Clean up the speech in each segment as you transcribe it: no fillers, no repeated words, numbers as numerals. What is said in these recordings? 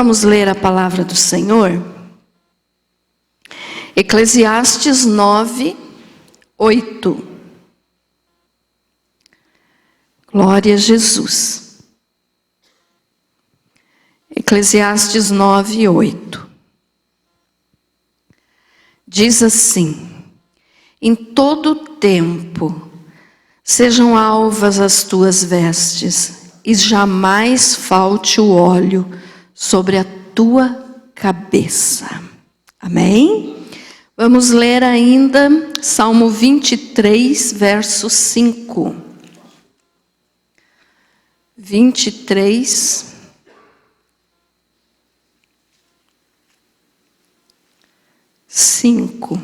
Vamos ler a palavra do Senhor? Eclesiastes 9, 8. Glória a Jesus. Eclesiastes 9, 8. Diz assim: em todo tempo sejam alvas as tuas vestes, e jamais falte o óleo sobre a tua cabeça. Amém? Vamos ler ainda Salmo 23, verso 5. 23, 5.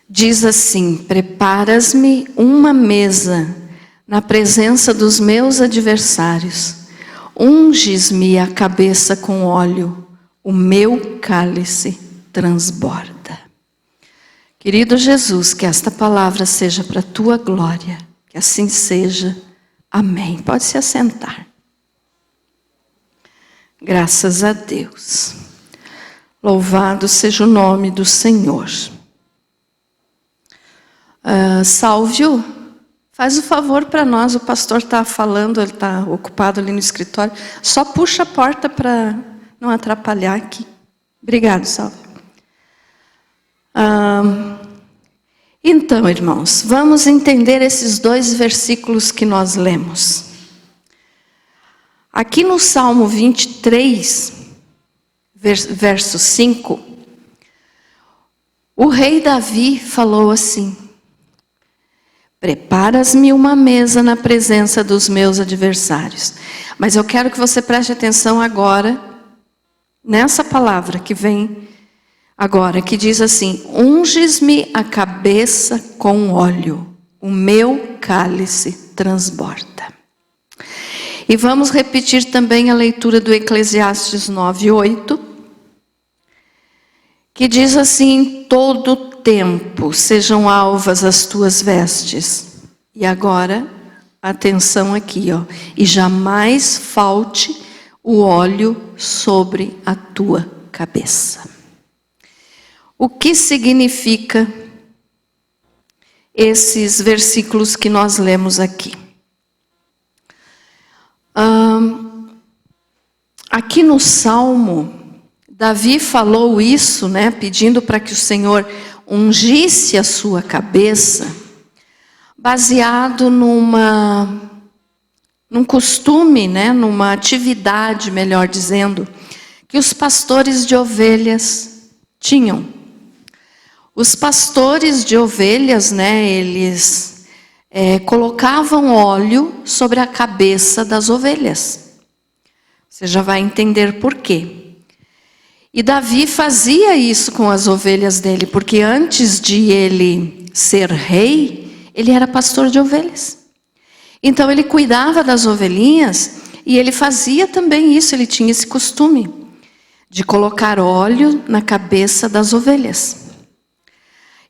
Diz assim: preparas-me uma mesa na presença dos meus adversários, unges-me a cabeça com óleo, o meu cálice transborda. Querido Jesus, que esta palavra seja para a tua glória, que assim seja. Amém. Pode se assentar. Graças a Deus. Louvado seja o nome do Senhor. Sálvio, faz o favor para nós, o pastor está falando, ele está ocupado ali no escritório. Só puxa a porta para não atrapalhar aqui. Obrigado, Sálvio. Então, irmãos, vamos entender esses dois versículos que nós lemos. Aqui no Salmo 23, verso 5, o rei Davi falou assim: preparas-me uma mesa na presença dos meus adversários. Mas eu quero que você preste atenção agora, nessa palavra que vem agora, que diz assim: unges-me a cabeça com óleo, o meu cálice transborda. E vamos repetir também a leitura do Eclesiastes 9, 8, que diz assim: em todo tempo sejam alvas as tuas vestes. E agora, atenção aqui, ó, e jamais falte o óleo sobre a tua cabeça. O que significa esses versículos que nós lemos aqui? Aqui no Salmo, Davi falou isso, né, pedindo para que o Senhor ungisse a sua cabeça, baseado num costume, né, numa atividade, melhor dizendo, que os pastores de ovelhas tinham. Os pastores de ovelhas, né, eles colocavam óleo sobre a cabeça das ovelhas. Você já vai entender por quê. E Davi fazia isso com as ovelhas dele, porque antes de ele ser rei, ele era pastor de ovelhas. Então ele cuidava das ovelhinhas e ele fazia também isso, ele tinha esse costume de colocar óleo na cabeça das ovelhas.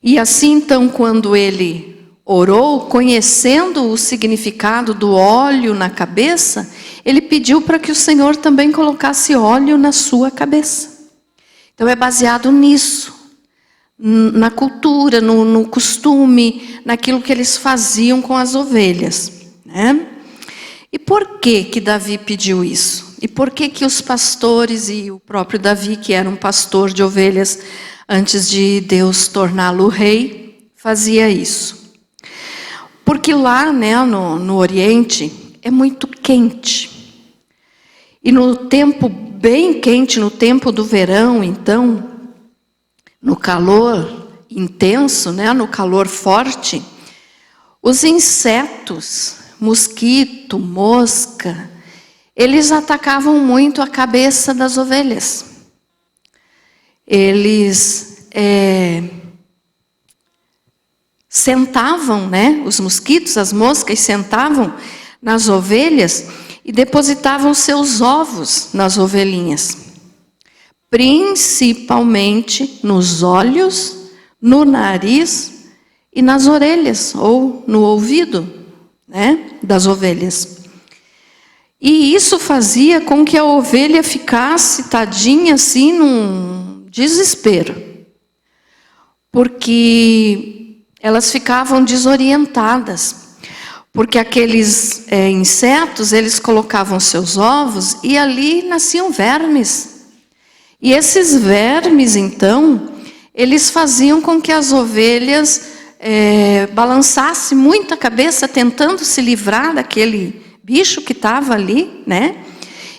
E assim então, quando ele orou, conhecendo o significado do óleo na cabeça, ele pediu para que o Senhor também colocasse óleo na sua cabeça. Então é baseado nisso, na cultura, no costume, naquilo que eles faziam com as ovelhas, né? E por que Davi pediu isso? E por que os pastores e o próprio Davi, que era um pastor de ovelhas antes de Deus torná-lo rei, fazia isso? Porque lá, né, no Oriente é muito quente. E no tempo bem quente, no tempo do verão, então, no calor intenso, né, no calor forte, os insetos, mosquito, mosca, eles atacavam muito a cabeça das ovelhas. Eles sentavam, né, os mosquitos, as moscas sentavam nas ovelhas e depositavam seus ovos nas ovelhinhas. Principalmente nos olhos, no nariz e nas orelhas ou no ouvido. né, das ovelhas. E isso fazia com que a ovelha ficasse, tadinha, assim, num desespero. Porque elas ficavam desorientadas. Porque aqueles insetos, eles colocavam seus ovos e ali nasciam vermes. E esses vermes, então, eles faziam com que as ovelhas balançassem muito a cabeça, tentando se livrar daquele bicho que estava ali, né?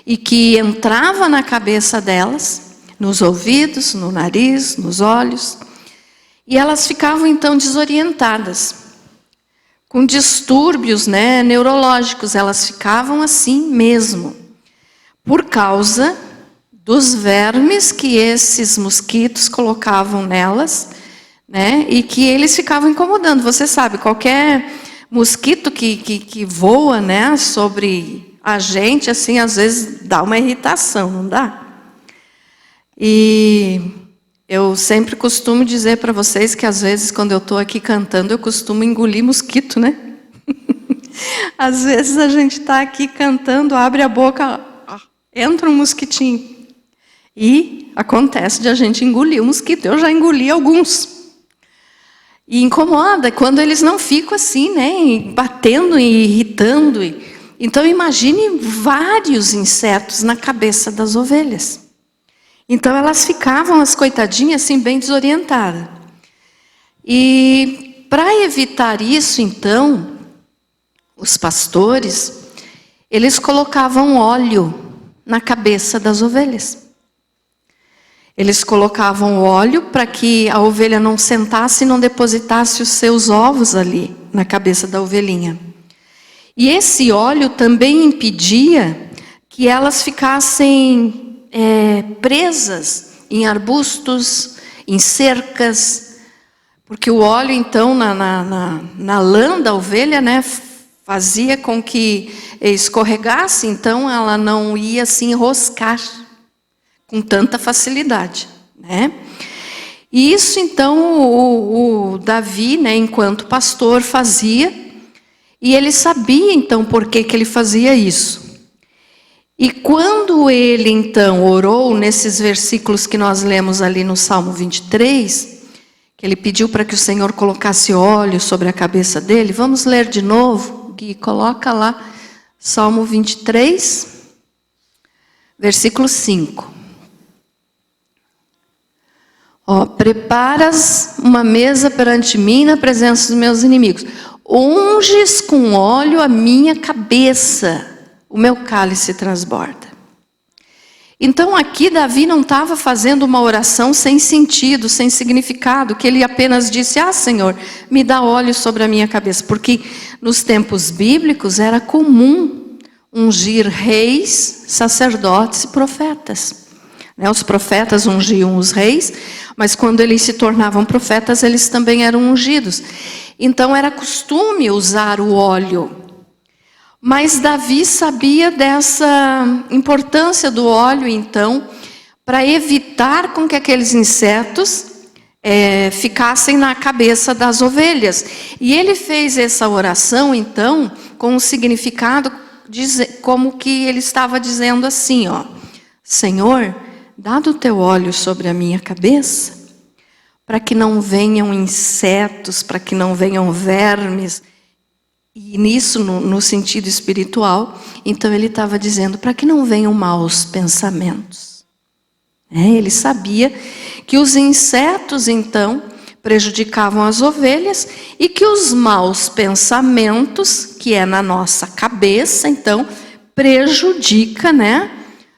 E que entrava na cabeça delas, nos ouvidos, no nariz, nos olhos. E elas ficavam, então, desorientadas, com distúrbios, né, neurológicos. Elas ficavam assim mesmo, por causa dos vermes que esses mosquitos colocavam nelas, né, e que eles ficavam incomodando. Você sabe, qualquer mosquito que voa, né, sobre a gente, assim, às vezes dá uma irritação, não dá? E eu sempre costumo dizer para vocês que às vezes quando eu estou aqui cantando, eu costumo engolir mosquito, né? Às vezes a gente está aqui cantando, abre a boca, entra um mosquitinho. E acontece de a gente engolir o mosquito. Eu já engoli alguns. E incomoda quando eles não ficam assim, né, batendo e irritando. Então imagine vários insetos na cabeça das ovelhas. Então elas ficavam, as coitadinhas, assim, bem desorientadas. E para evitar isso, então, os pastores, eles colocavam óleo na cabeça das ovelhas. Eles colocavam óleo para que a ovelha não sentasse e não depositasse os seus ovos ali na cabeça da ovelhinha. E esse óleo também impedia que elas ficassem presas em arbustos, em cercas, porque o óleo, então, na lã da ovelha, né, fazia com que escorregasse, então ela não ia se enroscar com tanta facilidade, né? E isso, então, o Davi, né, enquanto pastor, fazia, e ele sabia, então, por que ele fazia isso. E quando ele, então, orou nesses versículos que nós lemos ali no Salmo 23, que ele pediu para que o Senhor colocasse óleo sobre a cabeça dele, vamos ler de novo, Gui, coloca lá, Salmo 23, versículo 5. Preparas uma mesa perante mim na presença dos meus inimigos. Unges com óleo a minha cabeça, o meu cálice transborda. Então aqui Davi não estava fazendo uma oração sem sentido, sem significado, que ele apenas disse, Senhor, me dá óleo sobre a minha cabeça. Porque nos tempos bíblicos era comum ungir reis, sacerdotes e profetas. Os profetas ungiam os reis, mas quando eles se tornavam profetas, eles também eram ungidos. Então era costume usar o óleo. Mas Davi sabia dessa importância do óleo, então, para evitar com que aqueles insetos ficassem na cabeça das ovelhas. E ele fez essa oração, então, com um significado, como que ele estava dizendo assim, Senhor, dá do teu óleo sobre a minha cabeça, para que não venham insetos, para que não venham vermes. E nisso, no sentido espiritual, então ele estava dizendo, para que não venham maus pensamentos. Ele sabia que os insetos, então, prejudicavam as ovelhas, e que os maus pensamentos, que é na nossa cabeça, então, prejudica,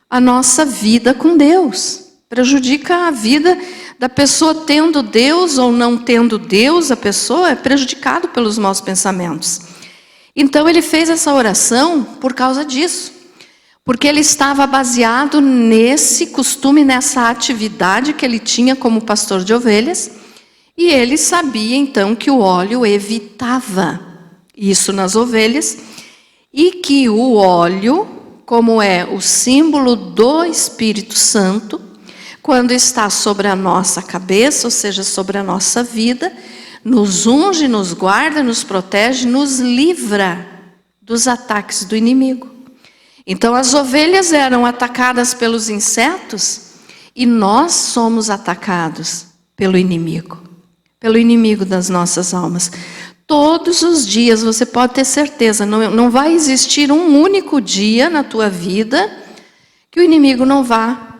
a nossa vida com Deus. Prejudica a vida da pessoa tendo Deus ou não tendo Deus, a pessoa é prejudicada pelos maus pensamentos. Então ele fez essa oração por causa disso. Porque ele estava baseado nesse costume, nessa atividade que ele tinha como pastor de ovelhas. E ele sabia então que o óleo evitava isso nas ovelhas. E que o óleo, como é o símbolo do Espírito Santo, quando está sobre a nossa cabeça, ou seja, sobre a nossa vida, nos unge, nos guarda, nos protege, nos livra dos ataques do inimigo. Então as ovelhas eram atacadas pelos insetos e nós somos atacados pelo inimigo das nossas almas. Todos os dias, você pode ter certeza, não vai existir um único dia na tua vida que o inimigo não vá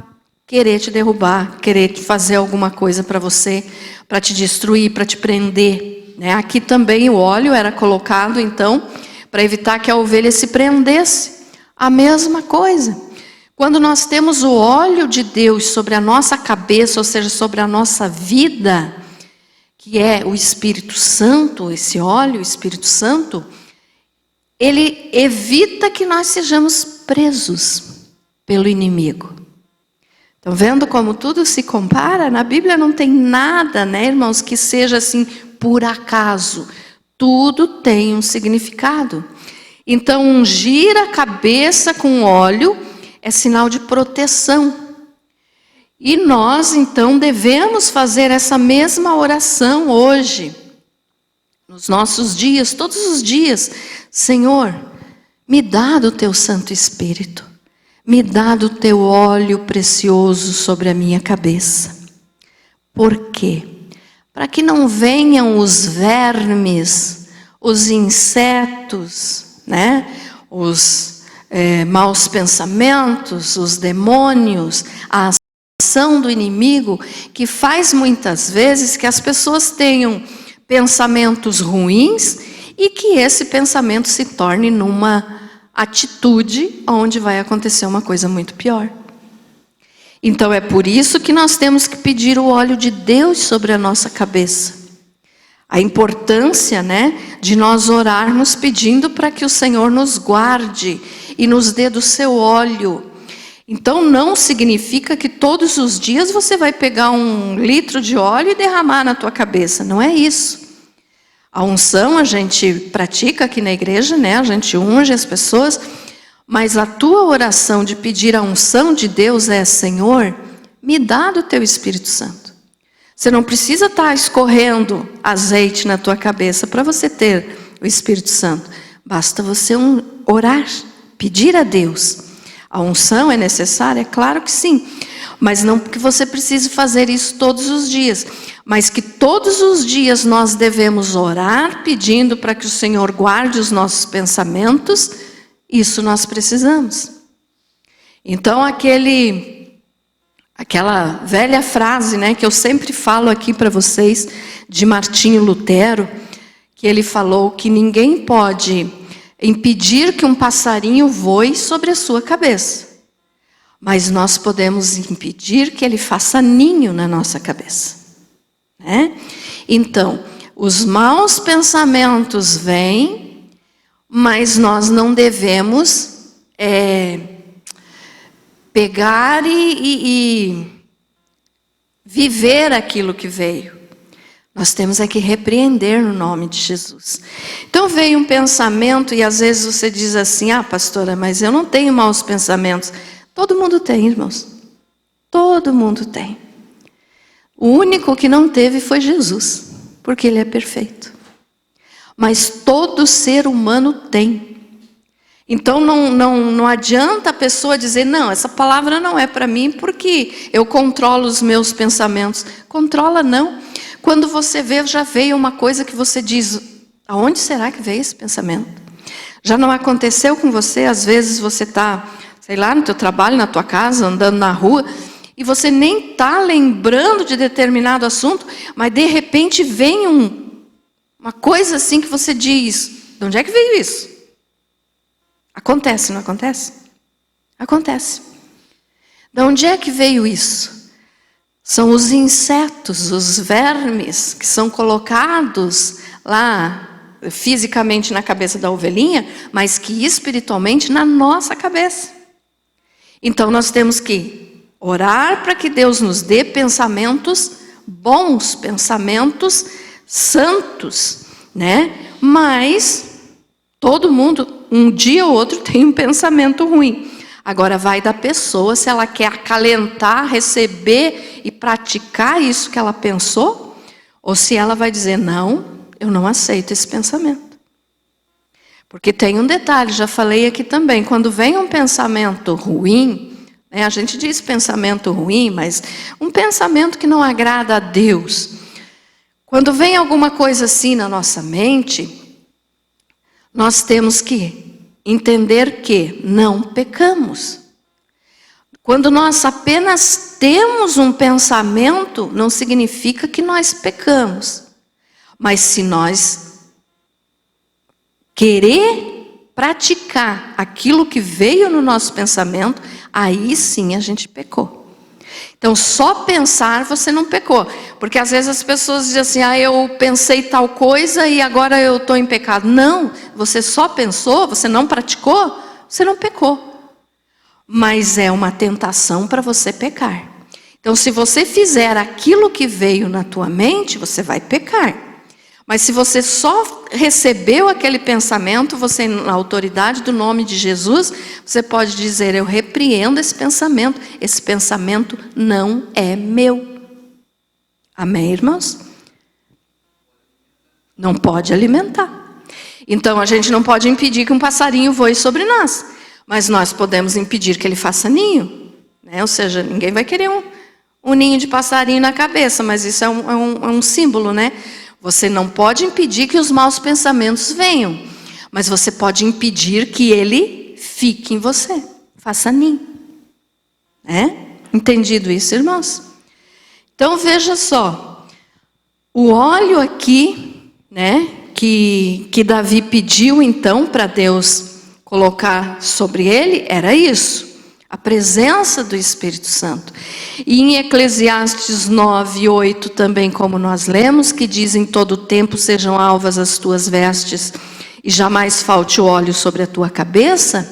querer te derrubar, querer fazer alguma coisa para você, para te destruir, para te prender. Aqui também o óleo era colocado, então, para evitar que a ovelha se prendesse. A mesma coisa. Quando nós temos o óleo de Deus sobre a nossa cabeça, ou seja, sobre a nossa vida, que é o Espírito Santo, esse óleo, o Espírito Santo, ele evita que nós sejamos presos pelo inimigo. Estão vendo como tudo se compara? Na Bíblia não tem nada, irmãos, que seja assim por acaso. Tudo tem um significado. Então, ungir a cabeça com óleo é sinal de proteção. E nós, então, devemos fazer essa mesma oração hoje, nos nossos dias, todos os dias. Senhor, me dá do teu Santo Espírito, me dá do teu óleo precioso sobre a minha cabeça. Por quê? Para que não venham os vermes, os insetos, os maus pensamentos, os demônios, a ação do inimigo, que faz muitas vezes que as pessoas tenham pensamentos ruins e que esse pensamento se torne numa atitude onde vai acontecer uma coisa muito pior. Então é por isso que nós temos que pedir o óleo de Deus sobre a nossa cabeça. A importância, de nós orarmos pedindo para que o Senhor nos guarde e nos dê do seu óleo. Então não significa que todos os dias você vai pegar 1 litro de óleo e derramar na tua cabeça. Não é isso. A unção a gente pratica aqui na igreja, a gente unge as pessoas, mas a tua oração de pedir a unção de Deus é: Senhor, me dá do teu Espírito Santo. Você não precisa estar escorrendo azeite na tua cabeça para você ter o Espírito Santo. Basta você orar, pedir a Deus. A unção é necessária? Claro que sim. Mas não que você precise fazer isso todos os dias. Mas que todos os dias nós devemos orar pedindo para que o Senhor guarde os nossos pensamentos. Isso nós precisamos. Então aquela velha frase, que eu sempre falo aqui para vocês, de Martinho Lutero, que ele falou que ninguém pode impedir que um passarinho voe sobre a sua cabeça, mas nós podemos impedir que ele faça ninho na nossa cabeça. Então, os maus pensamentos vêm, mas nós não devemos pegar e viver aquilo que veio. Nós temos que repreender no nome de Jesus. Então veio um pensamento e às vezes você diz assim: pastora, mas eu não tenho maus pensamentos. Todo mundo tem, irmãos. Todo mundo tem. O único que não teve foi Jesus, porque ele é perfeito. Mas todo ser humano tem. Então não adianta a pessoa dizer: não, essa palavra não é para mim porque eu controlo os meus pensamentos. Controla não. Quando você vê, já veio uma coisa que você diz: aonde será que veio esse pensamento? Já não aconteceu com você? Às vezes você está, sei lá, no teu trabalho, na tua casa, andando na rua, e você nem está lembrando de determinado assunto, mas de repente vem uma coisa assim que você diz: de onde é que veio isso? Acontece, não acontece? Acontece. De onde é que veio isso? São os insetos, os vermes que são colocados lá fisicamente na cabeça da ovelhinha, mas que espiritualmente na nossa cabeça. Então nós temos que orar para que Deus nos dê pensamentos bons, pensamentos santos, Mas todo mundo, um dia ou outro, tem um pensamento ruim. Agora vai da pessoa se ela quer acalentar, receber e praticar isso que ela pensou, ou se ela vai dizer: não, eu não aceito esse pensamento. Porque tem um detalhe, já falei aqui também, quando vem um pensamento ruim, né, a gente diz pensamento ruim, mas um pensamento que não agrada a Deus. Quando vem alguma coisa assim na nossa mente, nós temos que entender que não pecamos. Quando nós apenas temos um pensamento, não significa que nós pecamos. Mas se nós querer praticar aquilo que veio no nosso pensamento, aí sim a gente pecou. Então, só pensar você não pecou. Porque às vezes as pessoas dizem assim, eu pensei tal coisa e agora eu estou em pecado. Não, você só pensou, você não praticou, você não pecou. Mas é uma tentação para você pecar. Então, se você fizer aquilo que veio na tua mente, você vai pecar. Mas se você só recebeu aquele pensamento, você, na autoridade do nome de Jesus, você pode dizer, eu repreendo esse pensamento não é meu. Amém, irmãos? Não pode alimentar. Então, a gente não pode impedir que um passarinho voe sobre nós, mas nós podemos impedir que ele faça ninho. Né? Ou seja, ninguém vai querer um ninho de passarinho na cabeça, mas isso é um símbolo, né? Você não pode impedir que os maus pensamentos venham, mas você pode impedir que ele fique em você, faça ninho. Entendido isso, irmãos? Então veja só, o óleo aqui, né, que Davi pediu então para Deus colocar sobre ele, era isso. A presença do Espírito Santo. E em Eclesiastes 9:8 também, como nós lemos, que diz, em todo tempo sejam alvas as tuas vestes e jamais falte o óleo sobre a tua cabeça,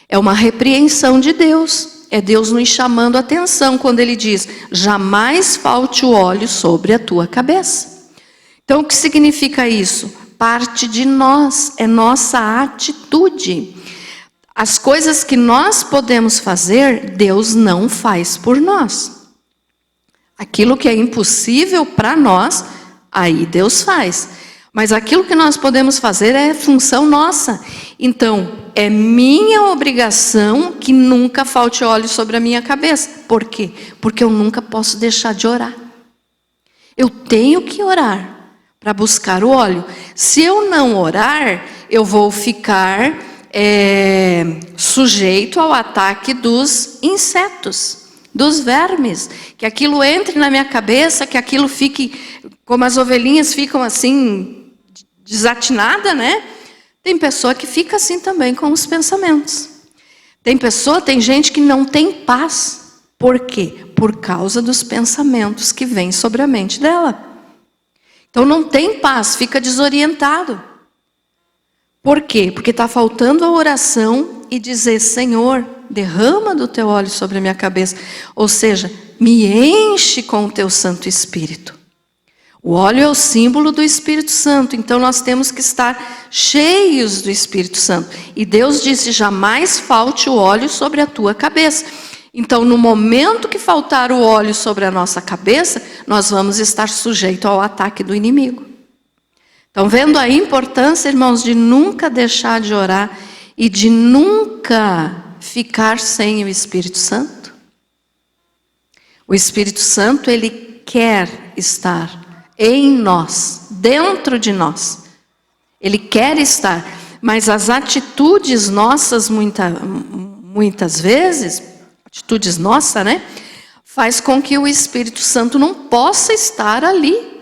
é uma repreensão de Deus. É Deus nos chamando a atenção quando Ele diz, jamais falte o óleo sobre a tua cabeça. Então o que significa isso? Parte de nós, é nossa atitude. As coisas que nós podemos fazer, Deus não faz por nós. Aquilo que é impossível para nós, aí Deus faz. Mas aquilo que nós podemos fazer é função nossa. Então, é minha obrigação que nunca falte óleo sobre a minha cabeça. Por quê? Porque eu nunca posso deixar de orar. Eu tenho que orar para buscar o óleo. Se eu não orar, eu vou ficar sujeito ao ataque dos insetos, dos vermes, que aquilo entre na minha cabeça, que aquilo fique, como as ovelhinhas ficam assim, desatinada, né? Tem pessoa que fica assim também com os pensamentos. Tem gente que não tem paz. Por quê? Por causa dos pensamentos que vêm sobre a mente dela. Então não tem paz, fica desorientado. Por quê? Porque está faltando a oração e dizer, Senhor, derrama do teu óleo sobre a minha cabeça. Ou seja, me enche com o teu Santo Espírito. O óleo é o símbolo do Espírito Santo, então nós temos que estar cheios do Espírito Santo. E Deus disse, jamais falte o óleo sobre a tua cabeça. Então, no momento que faltar o óleo sobre a nossa cabeça, nós vamos estar sujeitos ao ataque do inimigo. Estão vendo a importância, irmãos, de nunca deixar de orar e de nunca ficar sem o Espírito Santo? O Espírito Santo, ele quer estar em nós, dentro de nós. Ele quer estar, mas as atitudes nossas, muitas vezes, atitudes nossas, né? Faz com que o Espírito Santo não possa estar ali.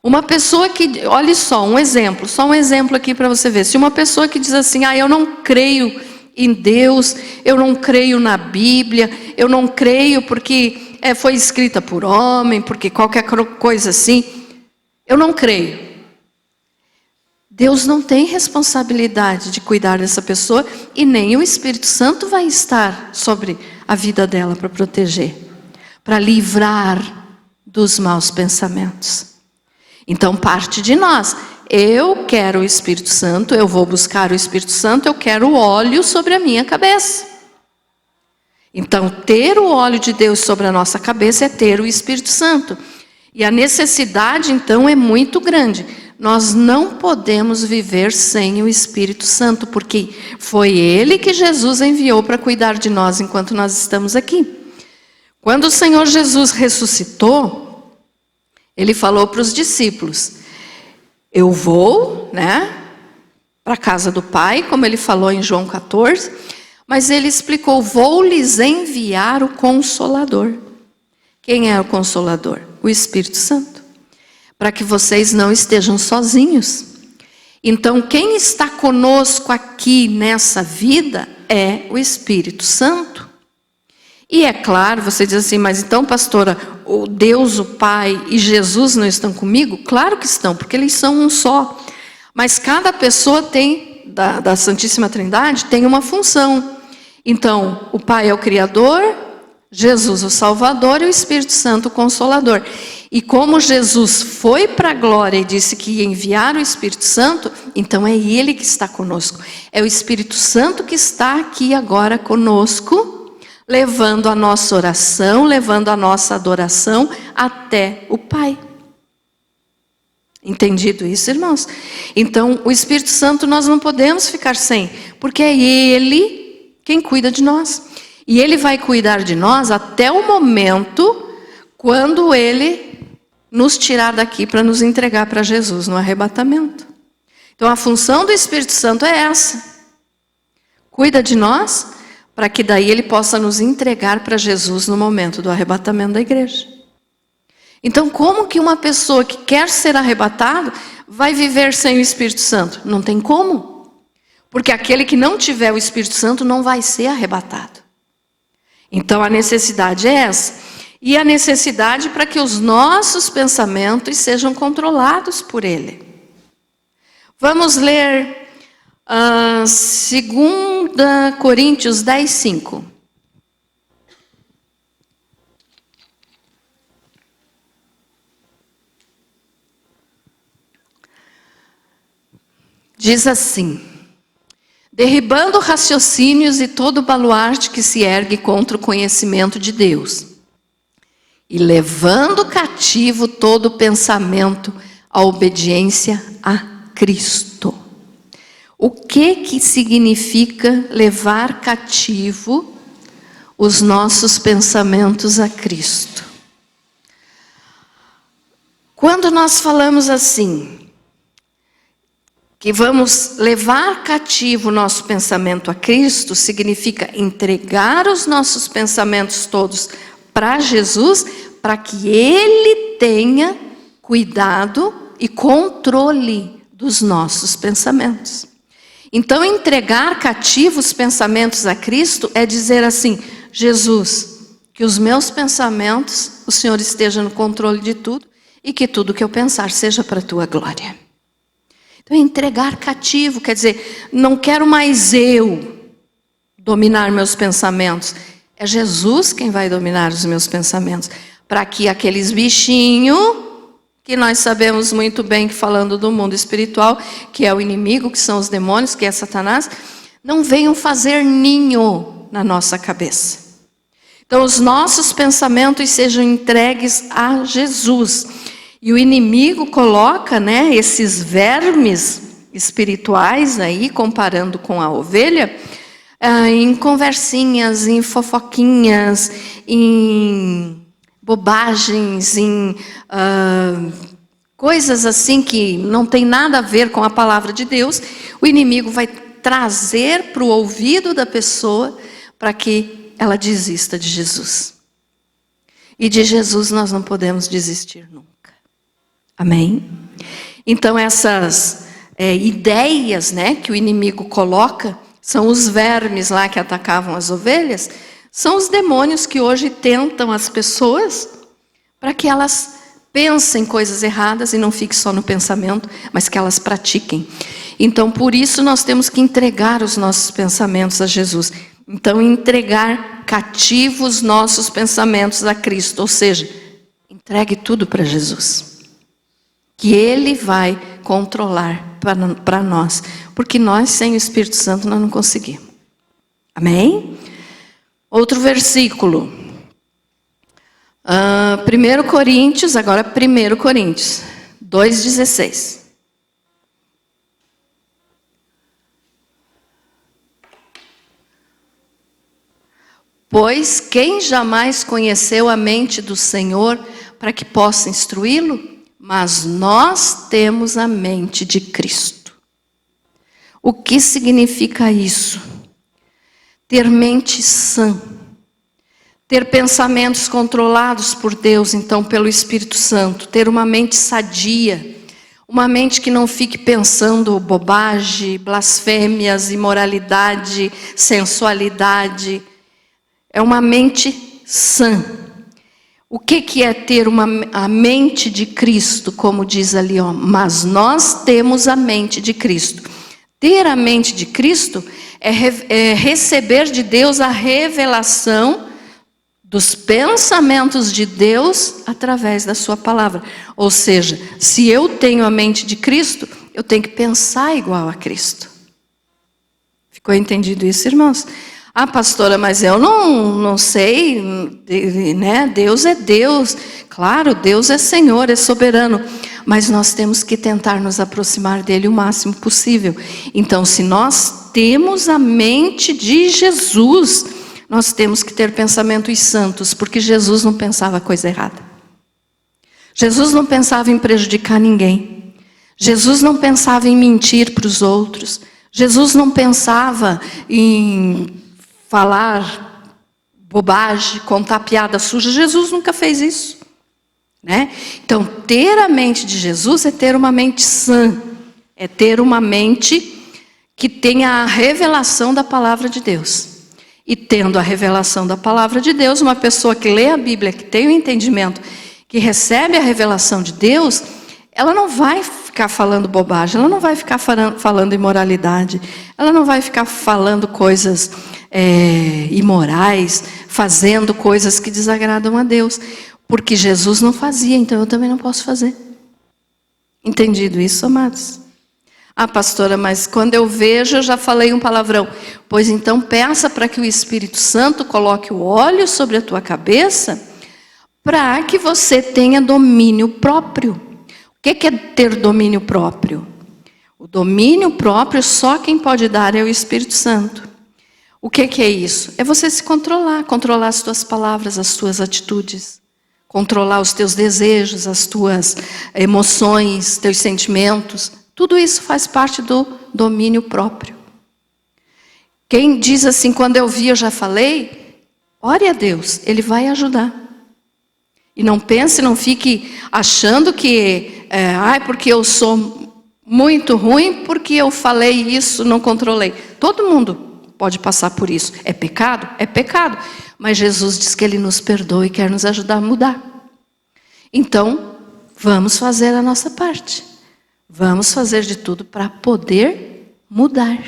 Uma pessoa que, olha só um exemplo aqui para você ver. Se uma pessoa que diz assim, eu não creio em Deus, eu não creio na Bíblia, eu não creio porque foi escrita por homem, porque qualquer coisa assim, eu não creio. Deus não tem responsabilidade de cuidar dessa pessoa e nem o Espírito Santo vai estar sobre a vida dela para proteger, para livrar dos maus pensamentos. Então parte de nós, eu quero o Espírito Santo, eu vou buscar o Espírito Santo, eu quero o óleo sobre a minha cabeça. Então ter o óleo de Deus sobre a nossa cabeça é ter o Espírito Santo. E a necessidade, então, é muito grande. Nós não podemos viver sem o Espírito Santo, porque foi Ele que Jesus enviou para cuidar de nós enquanto nós estamos aqui. Quando o Senhor Jesus ressuscitou, Ele falou para os discípulos: eu vou, para a casa do Pai, como Ele falou em João 14, mas Ele explicou: vou lhes enviar o Consolador. Quem é o Consolador? O Espírito Santo. Para que vocês não estejam sozinhos. Então, quem está conosco aqui nessa vida é o Espírito Santo. E é claro, você diz assim, mas então, pastora, o Deus, o Pai e Jesus não estão comigo? Claro que estão, porque eles são um só. Mas cada pessoa tem, da Santíssima Trindade, tem uma função. Então, o Pai é o Criador, Jesus o Salvador e o Espírito Santo o Consolador. E como Jesus foi para a glória e disse que ia enviar o Espírito Santo, então é Ele que está conosco. É o Espírito Santo que está aqui agora conosco, levando a nossa oração, levando a nossa adoração até o Pai. Entendido isso, irmãos? Então, o Espírito Santo nós não podemos ficar sem, porque é Ele quem cuida de nós. E Ele vai cuidar de nós até o momento quando Ele nos tirar daqui para nos entregar para Jesus no arrebatamento. Então a função do Espírito Santo é essa. Cuida de nós, para que daí Ele possa nos entregar para Jesus no momento do arrebatamento da igreja. Então como que uma pessoa que quer ser arrebatado vai viver sem o Espírito Santo? Não tem como. Porque aquele que não tiver o Espírito Santo não vai ser arrebatado. Então a necessidade é essa. E a necessidade para que os nossos pensamentos sejam controlados por Ele. Vamos ler 2 Coríntios 10, 5. Diz assim: derribando raciocínios e todo baluarte que se ergue contra o conhecimento de Deus, e levando cativo todo pensamento à obediência a Cristo. O que significa levar cativo os nossos pensamentos a Cristo? Quando nós falamos assim, que vamos levar cativo o nosso pensamento a Cristo, significa entregar os nossos pensamentos todos para Jesus, para que Ele tenha cuidado e controle dos nossos pensamentos. Então, entregar cativos os pensamentos a Cristo é dizer assim: Jesus, que os meus pensamentos, o Senhor esteja no controle de tudo, e que tudo que eu pensar seja para a Tua glória. Então, entregar cativo quer dizer, não quero mais eu dominar meus pensamentos. É Jesus quem vai dominar os meus pensamentos. Para que aqueles bichinhos, que nós sabemos muito bem que falando do mundo espiritual, que é o inimigo, que são os demônios, que é Satanás, não venham fazer ninho na nossa cabeça. Então os nossos pensamentos sejam entregues a Jesus. E o inimigo coloca, esses vermes espirituais aí, comparando com a ovelha, em conversinhas, em fofoquinhas, em bobagens, em coisas assim que não tem nada a ver com a palavra de Deus. O inimigo vai trazer para o ouvido da pessoa para que ela desista de Jesus. E de Jesus nós não podemos desistir nunca. Amém? Então essas ideias que o inimigo coloca, são os vermes lá que atacavam as ovelhas, são os demônios que hoje tentam as pessoas para que elas pensem coisas erradas e não fiquem só no pensamento, mas que elas pratiquem. Então, por isso nós temos que entregar os nossos pensamentos a Jesus. Então, entregar cativos os nossos pensamentos a Cristo, ou seja, entregue tudo para Jesus. Que Ele vai controlar para nós, porque nós sem o Espírito Santo nós não conseguimos. Amém? Outro versículo, 1 Coríntios, agora 1 Coríntios 2,16. Pois quem jamais conheceu a mente do Senhor para que possa instruí-lo? Mas nós temos a mente de Cristo. O que significa isso? Ter mente sã. Ter pensamentos controlados por Deus, então pelo Espírito Santo. Ter uma mente sadia. Uma mente que não fique pensando bobagem, blasfêmias, imoralidade, sensualidade. É uma mente sã. O que é ter a mente de Cristo, como diz ali, ó, mas nós temos a mente de Cristo. Ter a mente de Cristo é receber de Deus a revelação dos pensamentos de Deus através da sua palavra. Ou seja, se eu tenho a mente de Cristo, eu tenho que pensar igual a Cristo. Ficou entendido isso, irmãos? Ah, pastora, mas eu não sei, né? Deus é Deus. Claro, Deus é Senhor, é soberano. Mas nós temos que tentar nos aproximar dele o máximo possível. Então, se nós temos a mente de Jesus, nós temos que ter pensamentos santos, porque Jesus não pensava coisa errada. Jesus não pensava em prejudicar ninguém. Jesus não pensava em mentir para os outros. Jesus não pensava em falar bobagem, contar piada suja. Jesus nunca fez isso, né? Então, ter a mente de Jesus é ter uma mente sã, é ter uma mente que tenha a revelação da palavra de Deus. E tendo a revelação da palavra de Deus, uma pessoa que lê a Bíblia, que tem o entendimento, que recebe a revelação de Deus, ela não vai ficar falando bobagem, ela não vai ficar falando imoralidade, ela não vai ficar falando coisas imorais, fazendo coisas que desagradam a Deus, porque Jesus não fazia, então eu também não posso fazer. Entendido isso, amados? Ah, pastora, mas quando eu vejo, eu já falei um palavrão. Pois então peça para que o Espírito Santo coloque o óleo sobre a tua cabeça, para que você tenha domínio próprio. O que é ter domínio próprio? O domínio próprio só quem pode dar é o Espírito Santo. O que é isso? É você se controlar, controlar as tuas palavras, as tuas atitudes, controlar os teus desejos, as tuas emoções, teus sentimentos. Tudo isso faz parte do domínio próprio. Quem diz assim, quando eu vi, eu já falei, ore a Deus, Ele vai ajudar. E não pense, não fique achando que, porque eu sou muito ruim, porque eu falei isso, não controlei. Todo mundo pode passar por isso. É pecado? É pecado. Mas Jesus diz que Ele nos perdoa e quer nos ajudar a mudar. Então, vamos fazer a nossa parte. Vamos fazer de tudo para poder mudar.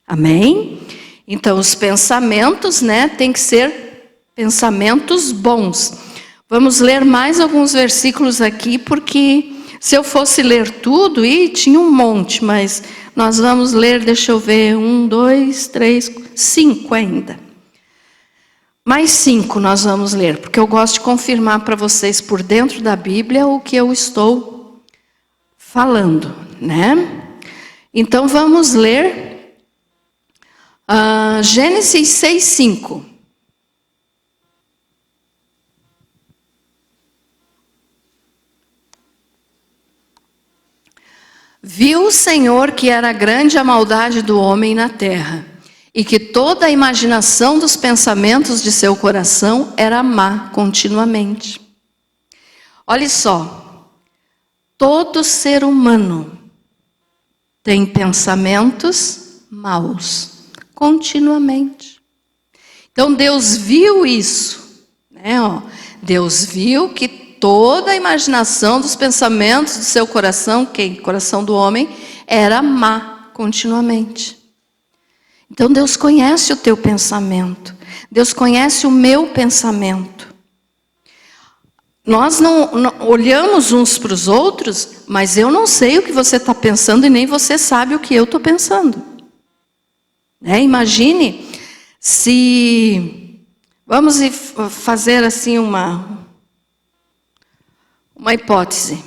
Amém? Então, os pensamentos, né, tem que ser pensamentos bons. Vamos ler mais alguns versículos aqui, porque se eu fosse ler tudo, tinha um monte, mas nós vamos ler, deixa eu ver, 1, 2, 3, 5 ainda. Mais 5 nós vamos ler, porque eu gosto de confirmar para vocês por dentro da Bíblia o que eu estou falando, né? Então vamos ler Gênesis 6, 5. Viu o Senhor que era grande a maldade do homem na terra, e que toda a imaginação dos pensamentos de seu coração era má continuamente. Olha só, todo ser humano tem pensamentos maus continuamente. Então Deus viu isso, né? Deus viu que toda a imaginação dos pensamentos do seu coração, coração do homem, era má continuamente. Então Deus conhece o teu pensamento. Deus conhece o meu pensamento. Nós não olhamos uns para os outros, mas eu não sei o que você está pensando e nem você sabe o que eu estou pensando. Né? Imagine se... Vamos fazer assim uma uma hipótese.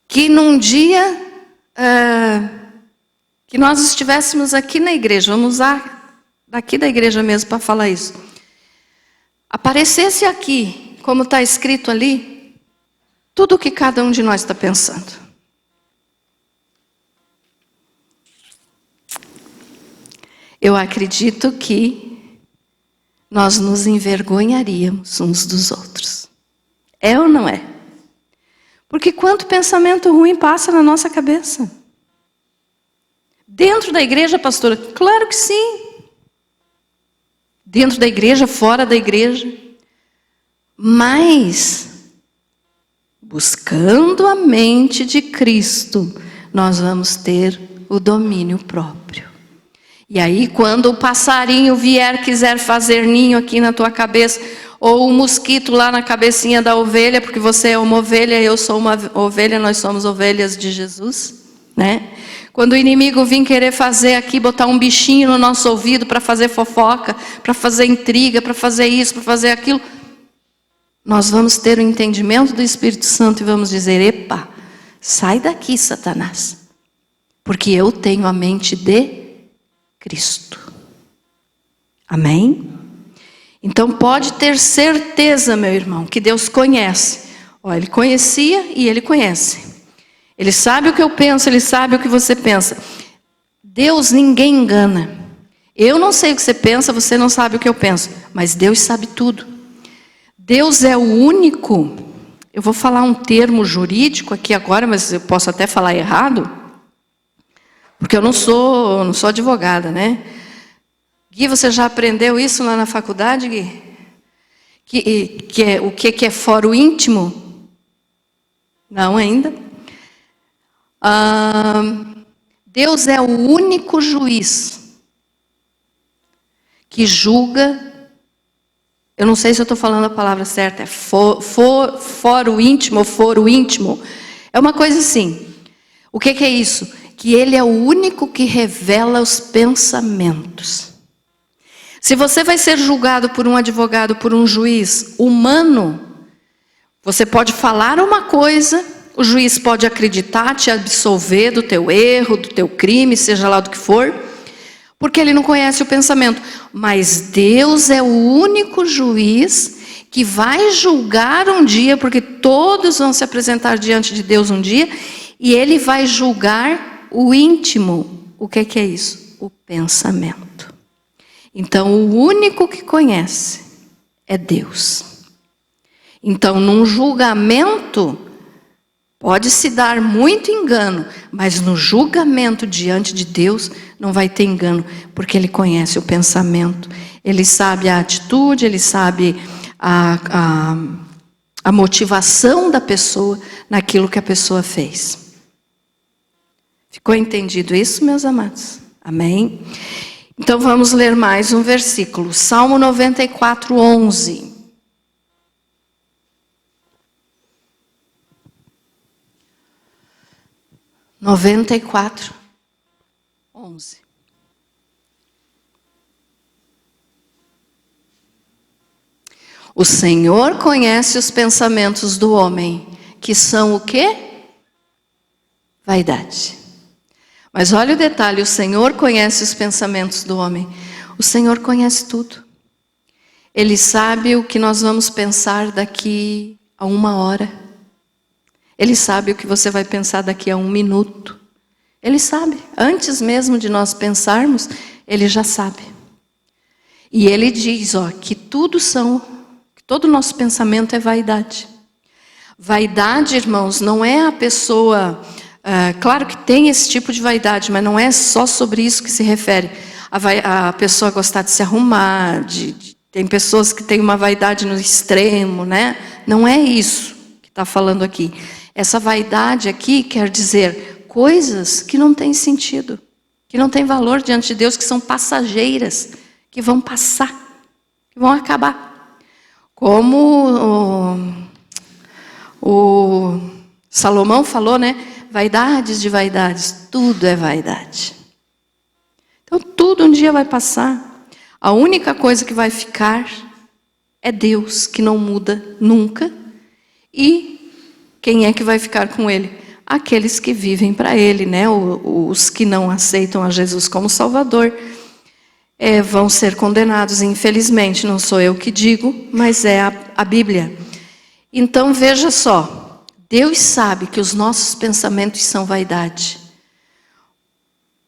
Que num dia que nós estivéssemos aqui na igreja, vamos usar daqui da igreja mesmo para falar isso. Aparecesse aqui, como está escrito ali, tudo o que cada um de nós está pensando. Eu acredito que nós nos envergonharíamos uns dos outros. É ou não é? Porque quanto pensamento ruim passa na nossa cabeça. Dentro da igreja, pastora? Claro que sim. Dentro da igreja, fora da igreja. Mas, buscando a mente de Cristo, nós vamos ter o domínio próprio. E aí, quando o passarinho vier, quiser fazer ninho aqui na tua cabeça, ou o mosquito lá na cabecinha da ovelha, porque você é uma ovelha, eu sou uma ovelha, nós somos ovelhas de Jesus, né? Quando o inimigo vir querer fazer aqui, botar um bichinho no nosso ouvido para fazer fofoca, para fazer intriga, para fazer isso, para fazer aquilo, nós vamos ter o entendimento do Espírito Santo e vamos dizer, epa, sai daqui, Satanás, porque eu tenho a mente de Cristo. Amém? Então pode ter certeza, meu irmão, que Deus conhece. Ele conhecia e Ele conhece. Ele sabe o que eu penso, Ele sabe o que você pensa. Deus ninguém engana. Eu não sei o que você pensa, você não sabe o que eu penso. Mas Deus sabe tudo. Deus é o único. Eu vou falar um termo jurídico aqui agora, mas eu posso até falar errado. Porque eu não sou advogada, né? Gui, você já aprendeu isso lá na faculdade, Gui? O que é fórum íntimo? Não ainda? Deus é o único juiz que julga. Eu não sei se eu estou falando a palavra certa. É fórum íntimo ou foro íntimo? É uma coisa assim. O que é isso? Que Ele é o único que revela os pensamentos. Se você vai ser julgado por um advogado, por um juiz humano, você pode falar uma coisa, o juiz pode acreditar, te absolver do teu erro, do teu crime, seja lá do que for, porque ele não conhece o pensamento. Mas Deus é o único juiz que vai julgar um dia, porque todos vão se apresentar diante de Deus um dia, e Ele vai julgar o íntimo. O que é isso? O pensamento. Então, o único que conhece é Deus. Então, num julgamento, pode-se dar muito engano, mas no julgamento diante de Deus, não vai ter engano, porque Ele conhece o pensamento, Ele sabe a atitude, Ele sabe a motivação da pessoa naquilo que a pessoa fez. Ficou entendido isso, meus amados? Amém? Então vamos ler mais um versículo. Salmo 94, 11. O Senhor conhece os pensamentos do homem, que são o quê? Vaidade. Mas olha o detalhe, o Senhor conhece os pensamentos do homem. O Senhor conhece tudo. Ele sabe o que nós vamos pensar daqui a 1 hora. Ele sabe o que você vai pensar daqui a 1 minuto. Ele sabe. Antes mesmo de nós pensarmos, Ele já sabe. E Ele diz, que todo o nosso pensamento é vaidade. Vaidade, irmãos, não é a pessoa... claro que tem esse tipo de vaidade, mas não é só sobre isso que se refere. A pessoa gostar de se arrumar, tem pessoas que têm uma vaidade no extremo, né? Não é isso que está falando aqui. Essa vaidade aqui quer dizer coisas que não têm sentido, que não têm valor diante de Deus, que são passageiras, que vão passar, que vão acabar. Como o Salomão falou, né? Vaidades de vaidades, tudo é vaidade. Então tudo um dia vai passar. A única coisa que vai ficar é Deus, que não muda nunca. E quem é que vai ficar com ele? Aqueles que vivem para ele, né? Os que não aceitam a Jesus como Salvador vão ser condenados, infelizmente. Não sou eu que digo, mas é a Bíblia. Então veja só, Deus sabe que os nossos pensamentos são vaidade.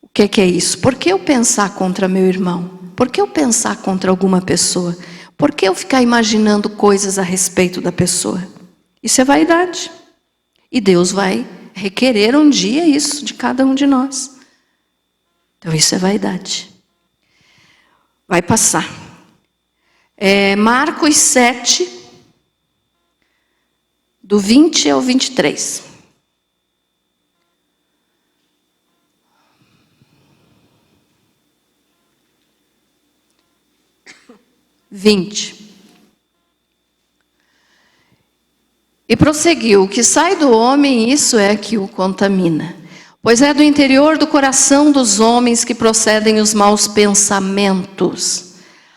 O que é isso? Por que eu pensar contra meu irmão? Por que eu pensar contra alguma pessoa? Por que eu ficar imaginando coisas a respeito da pessoa? Isso é vaidade. E Deus vai requerer um dia isso de cada um de nós. Então isso é vaidade. Vai passar. Marcos 7, do 20 ao 23. 20. E prosseguiu: o que sai do homem, isso é que o contamina. Pois é do interior do coração dos homens que procedem os maus pensamentos,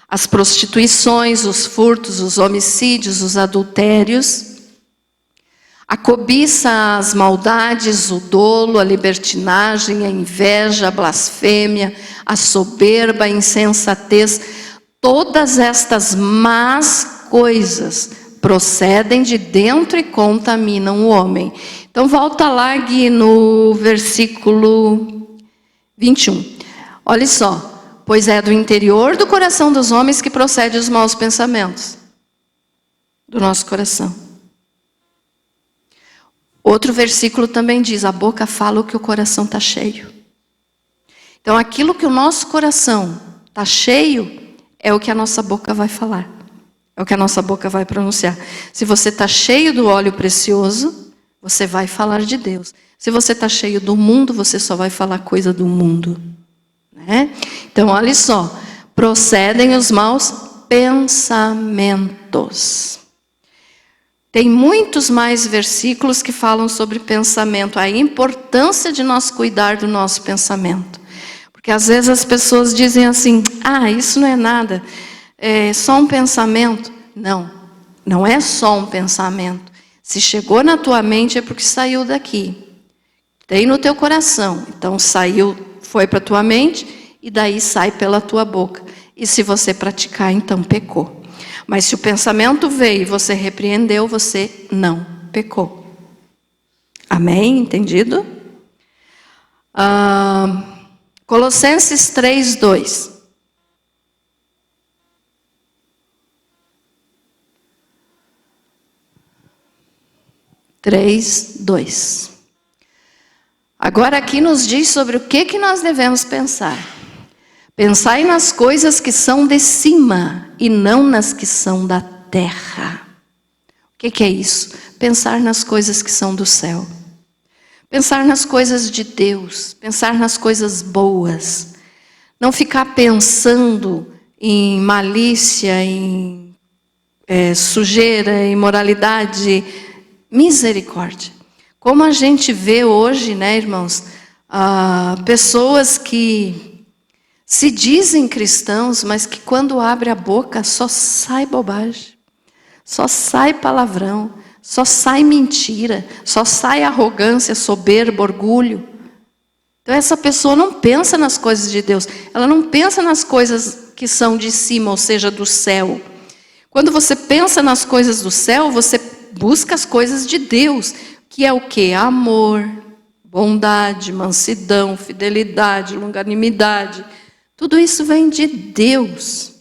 as prostituições, os furtos, os homicídios, os adultérios, a cobiça, as maldades, o dolo, a libertinagem, a inveja, a blasfêmia, a soberba, a insensatez. Todas estas más coisas procedem de dentro e contaminam o homem. Então volta lá, Gui, no versículo 21. Olha só. Pois é do interior do coração dos homens que procedem os maus pensamentos. Do nosso coração. Outro versículo também diz: a boca fala o que o coração está cheio. Então aquilo que o nosso coração está cheio é o que a nossa boca vai falar. É o que a nossa boca vai pronunciar. Se você está cheio do óleo precioso, você vai falar de Deus. Se você está cheio do mundo, você só vai falar coisa do mundo. Né? Então, olha só. Procedem os maus pensamentos. Tem muitos mais versículos que falam sobre pensamento. A importância de nós cuidar do nosso pensamento. Porque às vezes as pessoas dizem assim: isso não é nada. É só um pensamento. Não, não é só um pensamento. Se chegou na tua mente é porque saiu daqui. Tem no teu coração. Então saiu, foi para a tua mente e daí sai pela tua boca. E se você praticar, então pecou. Mas se o pensamento veio e você repreendeu, você não pecou. Amém? Entendido? Colossenses 3, 2. 3, 2. Agora aqui nos diz sobre o que nós devemos pensar. Pensai nas coisas que são de cima e não nas que são da terra. O que é isso? Pensar nas coisas que são do céu. Pensar nas coisas de Deus. Pensar nas coisas boas. Não ficar pensando em malícia, em sujeira, imoralidade. Misericórdia. Como a gente vê hoje, né, irmãos, pessoas que se dizem cristãos, mas que quando abre a boca só sai bobagem, só sai palavrão, só sai mentira, só sai arrogância, soberba, orgulho. Então essa pessoa não pensa nas coisas de Deus, ela não pensa nas coisas que são de cima, ou seja, do céu. Quando você pensa nas coisas do céu, você busca as coisas de Deus, que é o quê? Amor, bondade, mansidão, fidelidade, longanimidade. Tudo isso vem de Deus.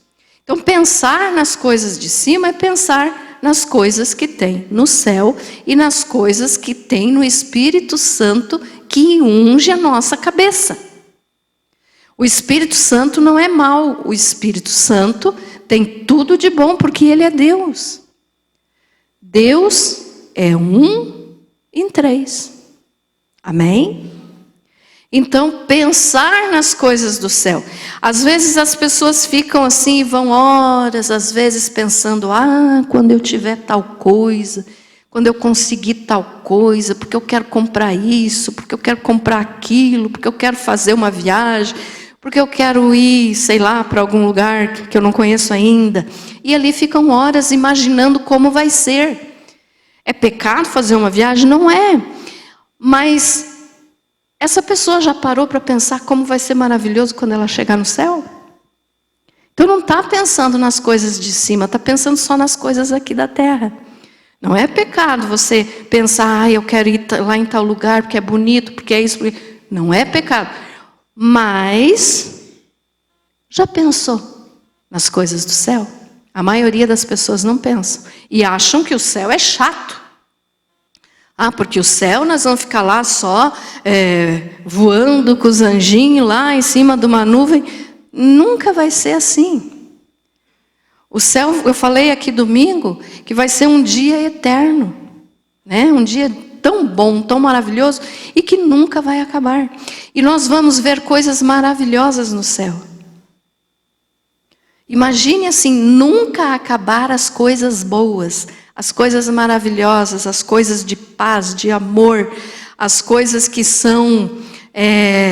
Então, pensar nas coisas de cima é pensar nas coisas que tem no céu e nas coisas que tem no Espírito Santo que unge a nossa cabeça. O Espírito Santo não é mau. O Espírito Santo tem tudo de bom porque ele é Deus. Deus é um em três. Amém? Então, pensar nas coisas do céu. Às vezes as pessoas ficam assim e vão horas, às vezes pensando: quando eu tiver tal coisa, quando eu conseguir tal coisa, porque eu quero comprar isso, porque eu quero comprar aquilo, porque eu quero fazer uma viagem, porque eu quero ir, sei lá, para algum lugar que eu não conheço ainda. E ali ficam horas imaginando como vai ser. É pecado fazer uma viagem? Não é. Mas essa pessoa já parou para pensar como vai ser maravilhoso quando ela chegar no céu? Então não está pensando nas coisas de cima, está pensando só nas coisas aqui da terra. Não é pecado você pensar, eu quero ir lá em tal lugar porque é bonito, porque é isso. Não é pecado. Mas já pensou nas coisas do céu? A maioria das pessoas não pensam. E acham que o céu é chato. Porque o céu nós vamos ficar lá só voando com os anjinhos lá em cima de uma nuvem. Nunca vai ser assim. O céu, eu falei aqui domingo, que vai ser um dia eterno. Né? Um dia tão bom, tão maravilhoso, e que nunca vai acabar. E nós vamos ver coisas maravilhosas no céu. Imagine assim, nunca acabar as coisas boas, as coisas maravilhosas, as coisas de paz, de amor, as coisas que são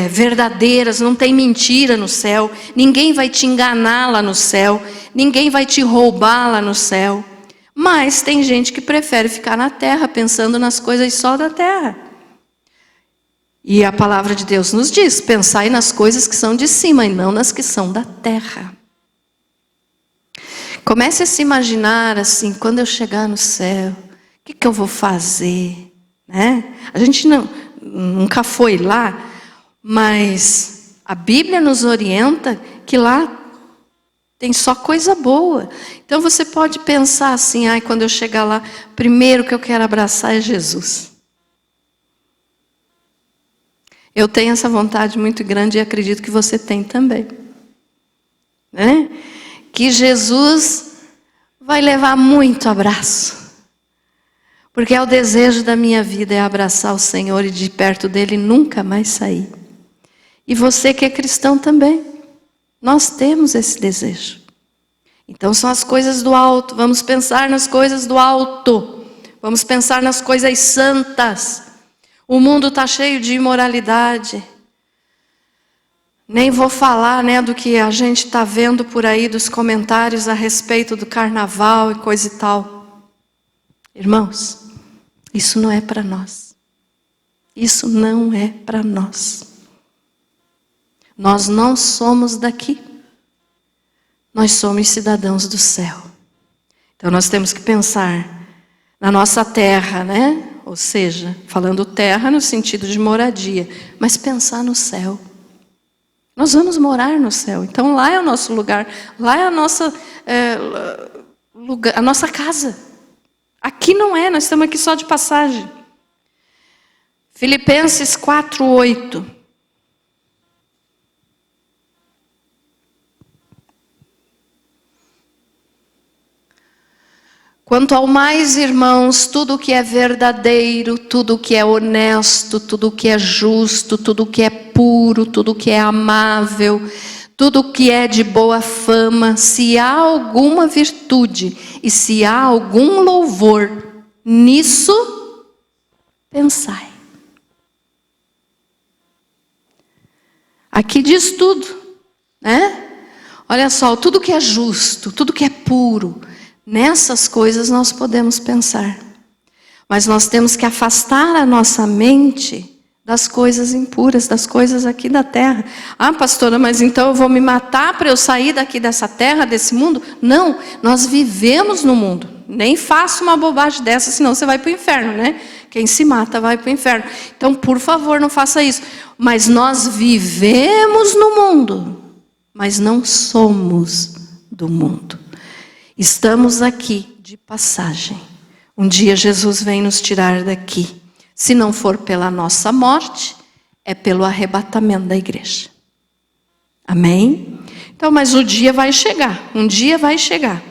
verdadeiras, não tem mentira no céu, ninguém vai te enganar lá no céu, ninguém vai te roubar lá no céu. Mas tem gente que prefere ficar na terra, pensando nas coisas só da terra. E a palavra de Deus nos diz, pensai nas coisas que são de cima e não nas que são da terra. Comece a se imaginar assim, quando eu chegar no céu, o que eu vou fazer? Né? A gente nunca foi lá, mas a Bíblia nos orienta que lá tem só coisa boa. Então você pode pensar assim, quando eu chegar lá, primeiro que eu quero abraçar é Jesus. Eu tenho essa vontade muito grande e acredito que você tem também. Né? Que Jesus vai levar muito abraço. Porque é o desejo da minha vida, é abraçar o Senhor e de perto dele nunca mais sair. E você que é cristão também. Nós temos esse desejo. Então são as coisas do alto. Vamos pensar nas coisas do alto. Vamos pensar nas coisas santas. O mundo está cheio de imoralidade. Nem vou falar, do que a gente está vendo por aí, dos comentários a respeito do carnaval e coisa e tal. Irmãos, isso não é para nós. Isso não é para nós. Nós não somos daqui. Nós somos cidadãos do céu. Então nós temos que pensar na nossa terra, né? Ou seja, falando terra no sentido de moradia, mas pensar no céu. Nós vamos morar no céu, então lá é o nosso lugar, lá é a nossa, a nossa casa. Aqui não é, nós estamos aqui só de passagem. Filipenses 4:8. Quanto ao mais, irmãos, tudo o que é verdadeiro, tudo o que é honesto, tudo o que é justo, tudo o que é puro, tudo o que é amável, tudo o que é de boa fama, se há alguma virtude e se há algum louvor, nisso pensai. Aqui diz tudo, né? Olha só, tudo que é justo, tudo que é puro, nessas coisas nós podemos pensar. Mas nós temos que afastar a nossa mente das coisas impuras, das coisas aqui da terra. Pastora, mas então eu vou me matar para eu sair daqui dessa terra, desse mundo? Não, nós vivemos no mundo. Nem faça uma bobagem dessa, senão você vai para o inferno, né? Quem se mata vai para o inferno. Então, por favor, não faça isso. Mas nós vivemos no mundo, mas não somos do mundo. Estamos aqui de passagem. Um dia Jesus vem nos tirar daqui. Se não for pela nossa morte, é pelo arrebatamento da igreja. Amém? Então, mas o dia vai chegar. Um dia vai chegar.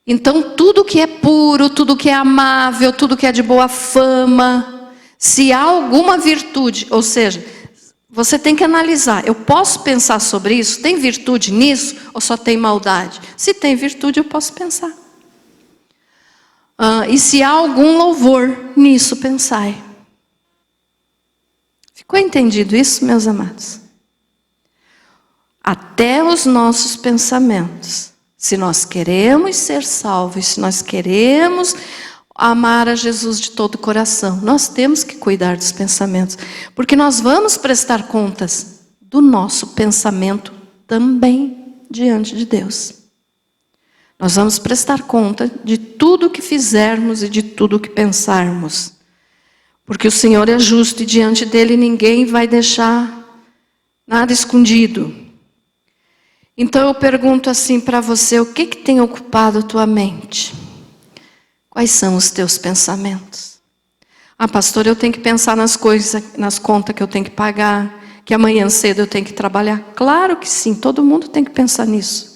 Então, tudo que é puro, tudo que é amável, tudo que é de boa fama, se há alguma virtude, ou seja, você tem que analisar, eu posso pensar sobre isso? Tem virtude nisso ou só tem maldade? Se tem virtude, eu posso pensar. E se há algum louvor, nisso pensai. Ficou entendido isso, meus amados? Até os nossos pensamentos, se nós queremos ser salvos, se nós queremos amar a Jesus de todo o coração. Nós temos que cuidar dos pensamentos, porque nós vamos prestar contas do nosso pensamento também diante de Deus. Nós vamos prestar conta de tudo o que fizermos e de tudo o que pensarmos. Porque o Senhor é justo e diante dele ninguém vai deixar nada escondido. Então eu pergunto assim para você, o que tem ocupado a tua mente? Quais são os teus pensamentos? Ah, pastor, eu tenho que pensar nas coisas, nas contas que eu tenho que pagar, que amanhã cedo eu tenho que trabalhar. Claro que sim, todo mundo tem que pensar nisso.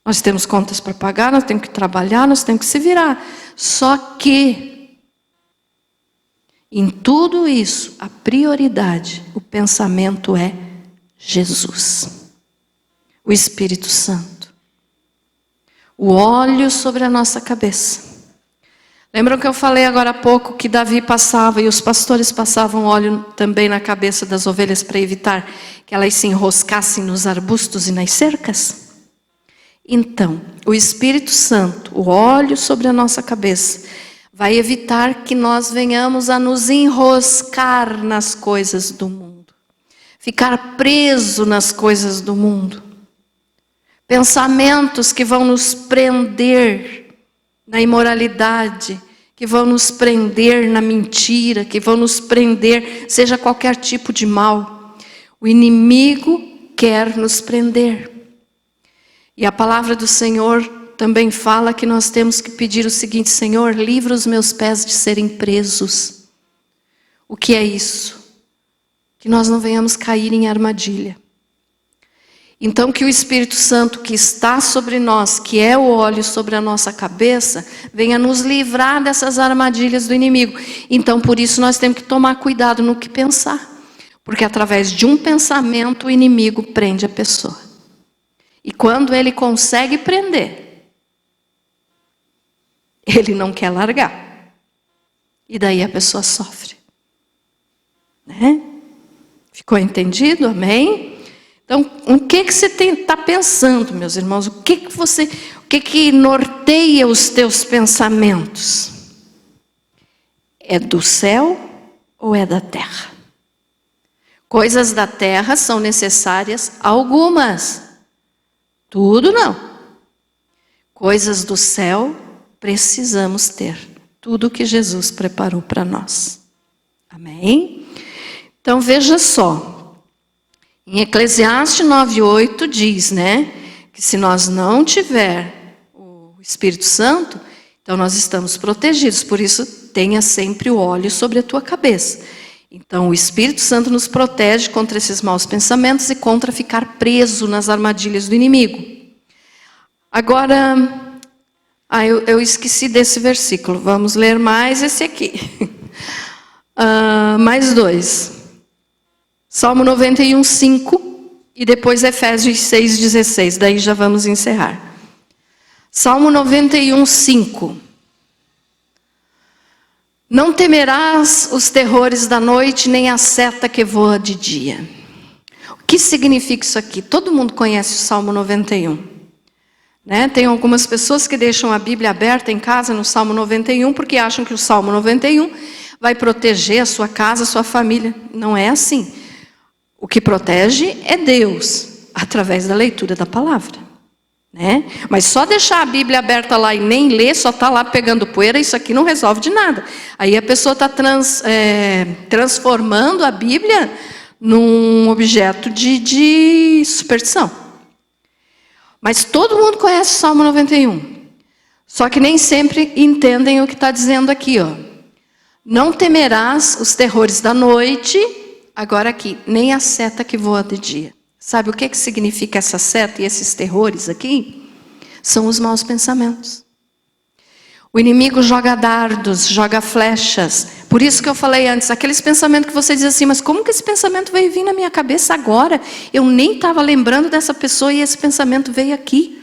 Nós temos contas para pagar, nós temos que trabalhar, nós temos que se virar. Só que, em tudo isso, a prioridade, o pensamento é Jesus. O Espírito Santo. O óleo sobre a nossa cabeça. Lembram que eu falei agora há pouco que Davi passava e os pastores passavam óleo também na cabeça das ovelhas para evitar que elas se enroscassem nos arbustos e nas cercas? Então, o Espírito Santo, o óleo sobre a nossa cabeça, vai evitar que nós venhamos a nos enroscar nas coisas do mundo. Ficar preso nas coisas do mundo. Pensamentos que vão nos prender na imoralidade, que vão nos prender na mentira, que vão nos prender, seja qualquer tipo de mal. O inimigo quer nos prender. E a palavra do Senhor também fala que nós temos que pedir o seguinte: Senhor, livra os meus pés de serem presos. O que é isso? Que nós não venhamos cair em armadilha. Então que o Espírito Santo que está sobre nós, que é o óleo sobre a nossa cabeça, venha nos livrar dessas armadilhas do inimigo. Então por isso nós temos que tomar cuidado no que pensar. Porque através de um pensamento o inimigo prende a pessoa. E quando ele consegue prender, ele não quer largar. E daí a pessoa sofre. Né? Ficou entendido? Amém? Então, o que você está pensando, meus irmãos? O que norteia os teus pensamentos? É do céu ou é da terra? Coisas da terra são necessárias algumas. Tudo não. Coisas do céu precisamos ter. Tudo que Jesus preparou para nós. Amém? Então veja só. Em Eclesiastes 9:8 diz, né? Que se nós não tiver o Espírito Santo, então nós estamos protegidos. Por isso, tenha sempre o óleo sobre a tua cabeça. Então, o Espírito Santo nos protege contra esses maus pensamentos e contra ficar preso nas armadilhas do inimigo. Agora, eu esqueci desse versículo. Vamos ler mais esse aqui. Mais dois. Salmo 91:5 e depois Efésios 6:16. Daí já vamos encerrar. Salmo 91:5. Não temerás os terrores da noite, nem a seta que voa de dia. O que significa isso aqui? Todo mundo conhece o Salmo 91. Né? Tem algumas pessoas que deixam a Bíblia aberta em casa no Salmo 91, porque acham que o Salmo 91 vai proteger a sua casa, a sua família. Não é assim. O que protege é Deus, através da leitura da palavra. Né? Mas só deixar a Bíblia aberta lá e nem ler, só está lá pegando poeira, isso aqui não resolve de nada. Aí a pessoa está transformando a Bíblia num objeto de superstição. Mas todo mundo conhece o Salmo 91. Só que nem sempre entendem o que está dizendo aqui. Ó. Não temerás os terrores da noite, agora aqui, nem a seta que voa de dia. Sabe o que significa essa seta e esses terrores aqui? São os maus pensamentos. O inimigo joga dardos, joga flechas. Por isso que eu falei antes, aqueles pensamentos que você diz assim, mas como que esse pensamento veio vir na minha cabeça agora? Eu nem estava lembrando dessa pessoa e esse pensamento veio aqui.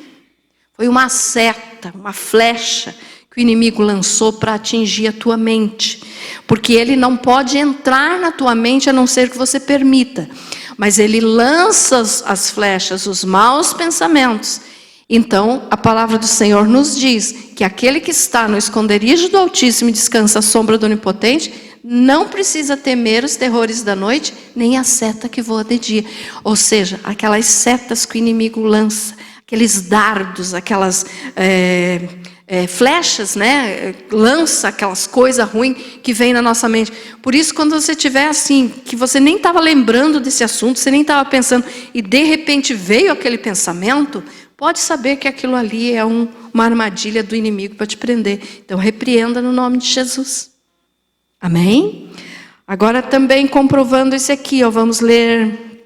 Foi uma seta, uma flecha que o inimigo lançou para atingir a tua mente. Porque ele não pode entrar na tua mente a não ser que você permita. Mas ele lança as flechas, os maus pensamentos. Então, a palavra do Senhor nos diz que aquele que está no esconderijo do Altíssimo e descansa à sombra do Onipotente, não precisa temer os terrores da noite, nem a seta que voa de dia. Ou seja, aquelas setas que o inimigo lança, aqueles dardos, aquelas flechas, né? Lança aquelas coisas ruins que vêm na nossa mente. Por isso, quando você estiver assim, que você nem estava lembrando desse assunto, você nem estava pensando, e de repente veio aquele pensamento, pode saber que aquilo ali é uma armadilha do inimigo para te prender. Então, repreenda no nome de Jesus. Amém? Agora também comprovando isso aqui, ó, vamos ler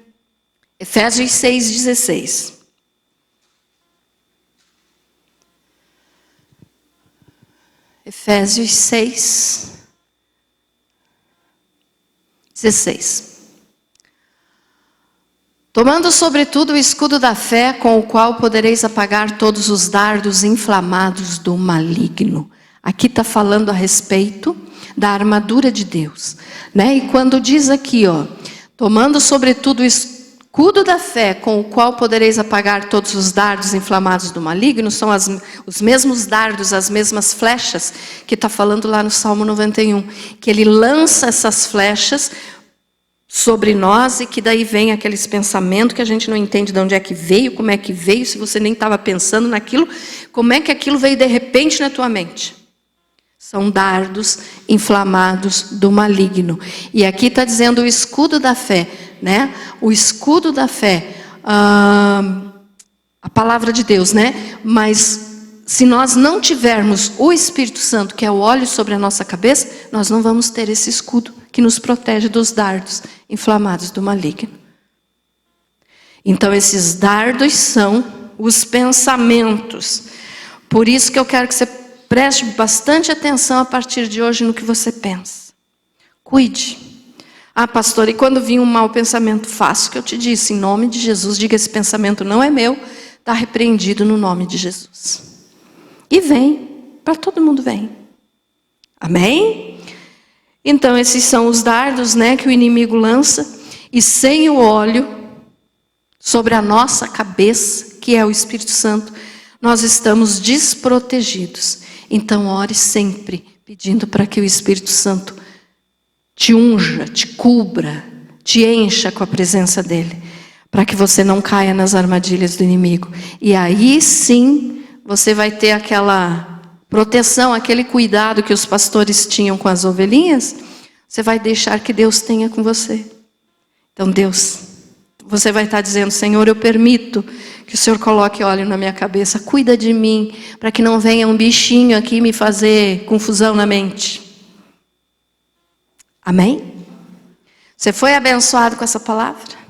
Efésios 6,16. Efésios 6,16. Tomando sobretudo o escudo da fé, com o qual podereis apagar todos os dardos inflamados do maligno. Aqui está falando a respeito da armadura de Deus, né? E quando diz aqui, ó, tomando sobretudo o escudo da fé, com o qual podereis apagar todos os dardos inflamados do maligno, são os mesmos dardos, as mesmas flechas, que está falando lá no Salmo 91, que ele lança essas flechas sobre nós, e que daí vem aqueles pensamentos que a gente não entende de onde é que veio, como é que veio, se você nem estava pensando naquilo, como é que aquilo veio de repente na tua mente. São dardos inflamados do maligno. E aqui está dizendo o escudo da fé, né? O escudo da fé, a palavra de Deus, né? Mas se nós não tivermos o Espírito Santo, que é o óleo sobre a nossa cabeça, nós não vamos ter esse escudo que nos protege dos dardos inflamados do maligno. Então, esses dardos são os pensamentos. Por isso que eu quero que você preste bastante atenção a partir de hoje no que você pensa. Cuide. Ah, pastor, e quando vir um mau pensamento, faça o que eu te disse, em nome de Jesus, diga: esse pensamento não é meu, está repreendido no nome de Jesus. E vem, para todo mundo vem. Amém? Então, esses são os dardos, né, que o inimigo lança, e sem o óleo sobre a nossa cabeça, que é o Espírito Santo, nós estamos desprotegidos. Então, ore sempre, pedindo para que o Espírito Santo te unja, te cubra, te encha com a presença dele, para que você não caia nas armadilhas do inimigo. E aí sim, você vai ter aquela proteção, aquele cuidado que os pastores tinham com as ovelhinhas, você vai deixar que Deus tenha com você. Então, Deus, você vai estar dizendo: Senhor, eu permito que o Senhor coloque óleo na minha cabeça, cuida de mim, para que não venha um bichinho aqui me fazer confusão na mente. Amém? Você foi abençoado com essa palavra?